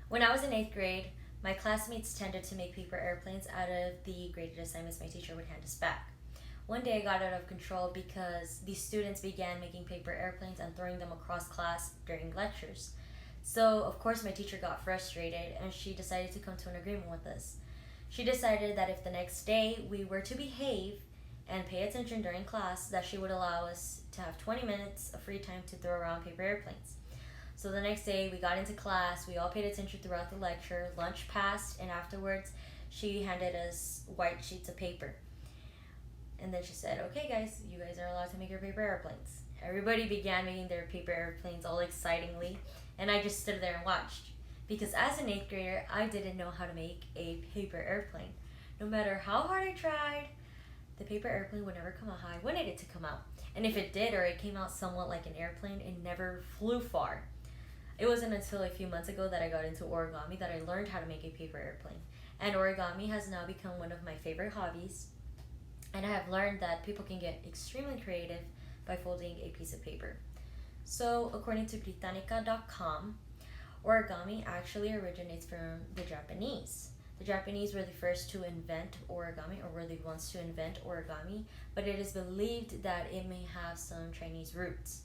When I was in 8th grade, my classmates tended to make paper airplanes out of the graded assignments my teacher would hand us back. One day I got out of control because the students began making paper airplanes and throwing them across class during lectures. So, of course, my teacher got frustrated and she decided to come to an agreement with us. She decided that if the next day we were to behave and pay attention during class, that she would allow us to have 20 minutes of free time to throw around paper airplanes. So the next day we got into class, we all paid attention throughout the lecture, lunch passed, and afterwards she handed us white sheets of paper. And then she said, "Okay guys, you guys are allowed to make your paper airplanes." Everybody began making their paper airplanes all excitingly, and I just stood there and watched. Because as an 8th grader, I didn't know how to make a paper airplane. No matter how hard I tried, the paper airplane would never come out how I wanted it to come out. And if it did, or it came out somewhat like an airplane, it never flew far. It wasn't until a few months ago that I got into origami that I learned how to make a paper airplane. And origami has now become one of my favorite hobbies. And I have learned that people can get extremely creative by folding a piece of paper. So, according to Britannica.com, origami actually originates from the Japanese. The Japanese were the first to invent origami, or were the ones to invent origami, but it is believed that it may have some Chinese roots.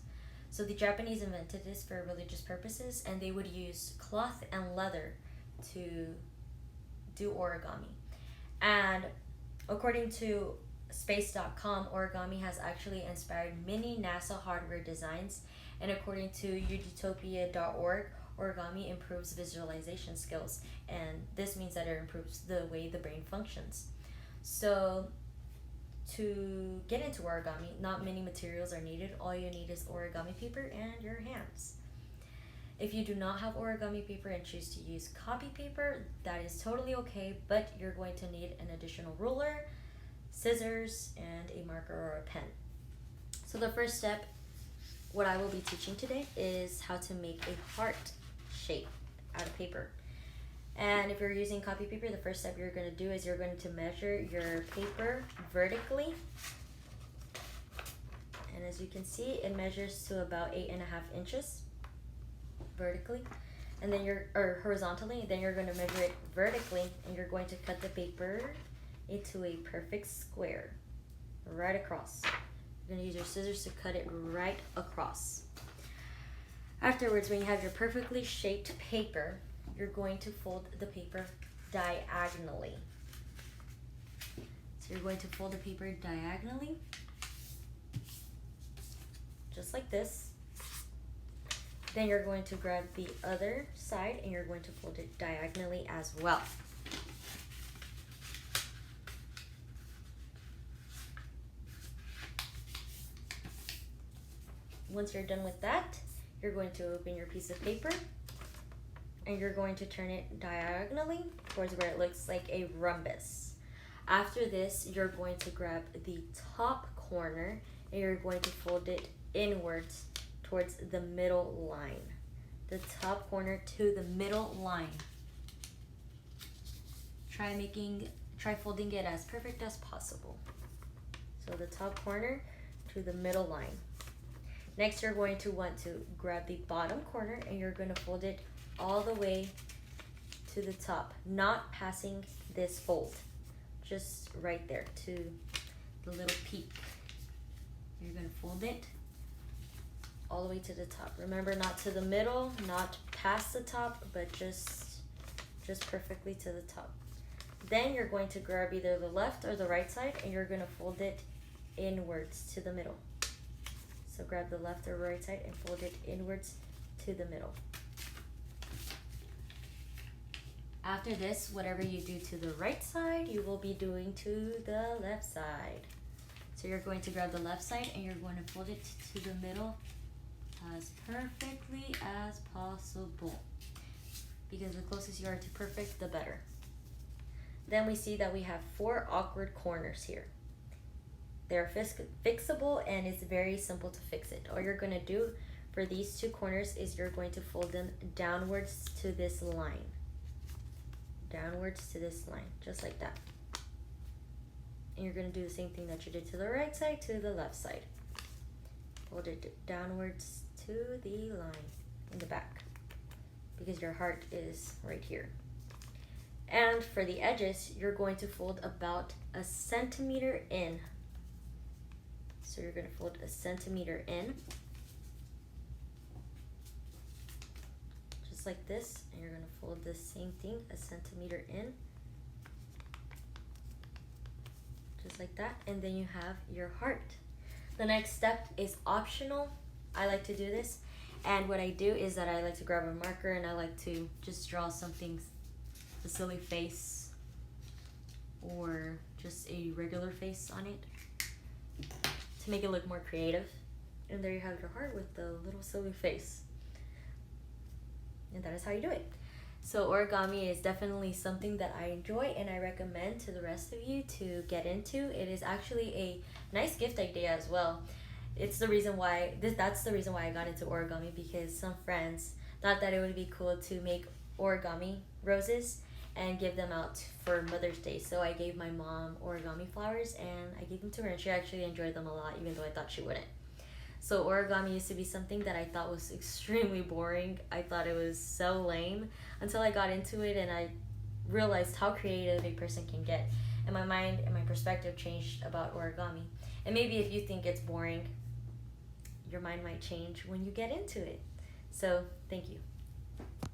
So the Japanese invented this for religious purposes, and they would use cloth and leather to do origami. And according to space.com, origami has actually inspired many NASA hardware designs, and according to udutopia.org, origami improves visualization skills, and this means that it improves the way the brain functions. So to get into origami, not many materials are needed. All you need is origami paper and your hands. If you do not have origami paper and choose to use copy paper, that is totally okay, but you're going to need an additional ruler, scissors, and a marker or a pen. So the first step, what I will be teaching today, is how to make a heart shape out of paper. And if you're using copy paper, the first step you're going to do is you're going to measure your paper vertically. And as you can see, it measures to about 8.5 inches vertically. And then horizontally, then you're going to measure it vertically, and you're going to cut the paper into a perfect square right across. You're going to use your scissors to cut it right across. Afterwards, when you have your perfectly shaped paper, you're going to fold the paper diagonally. So you're going to fold the paper diagonally, just like this. Then you're going to grab the other side and you're going to fold it diagonally as well. Once you're done with that, you're going to open your piece of paper and you're going to turn it diagonally towards where it looks like a rhombus. After this, you're going to grab the top corner and you're going to fold it inwards towards the middle line. The top corner to the middle line. Try folding it as perfect as possible. So the top corner to the middle line. Next, you're going to want to grab the bottom corner and you're going to fold it all the way to the top, not passing this fold, just right there to the little peak. You're going to fold it all the way to the top. Remember, not to the middle, not past the top, but just perfectly to the top. Then you're going to grab either the left or the right side and you're going to fold it inwards to the middle. So grab the left or right side and fold it inwards to the middle. After this, whatever you do to the right side, you will be doing to the left side. So you're going to grab the left side and you're going to fold it to the middle as perfectly as possible. Because the closest you are to perfect, the better. Then we see that we have 4 awkward corners here. They're fixable and it's very simple to fix it. All you're going to do for these 2 corners is you're going to fold them downwards to this line. Downwards to this line, just like that. And you're going to do the same thing that you did to the right side to the left side. Fold it downwards to the line in the back. because your heart is right here. And for the edges, you're going to fold about a centimeter in. So you're going to fold a centimeter in, just like this, and you're going to fold the same thing, a centimeter in, just like that, and then you have your heart. The next step is optional. I like to do this, and what I do is that I like to grab a marker and I like to just draw something, a silly face or just a regular face on it to make it look more creative. And there you have your heart with the little silly face. And that is how you do it. So origami is definitely something that I enjoy and I recommend to the rest of you to get into. It is actually a nice gift idea as well. It's the reason why that's the reason why I got into origami, because some friends thought that it would be cool to make origami roses and give them out for Mother's Day. So I gave my mom origami flowers and I gave them to her, and she actually enjoyed them a lot, even though I thought she wouldn't. So origami used to be something that I thought was extremely boring. I thought it was so lame until I got into it and I realized how creative a person can get. And my mind and my perspective changed about origami. And maybe if you think it's boring, your mind might change when you get into it. So thank you.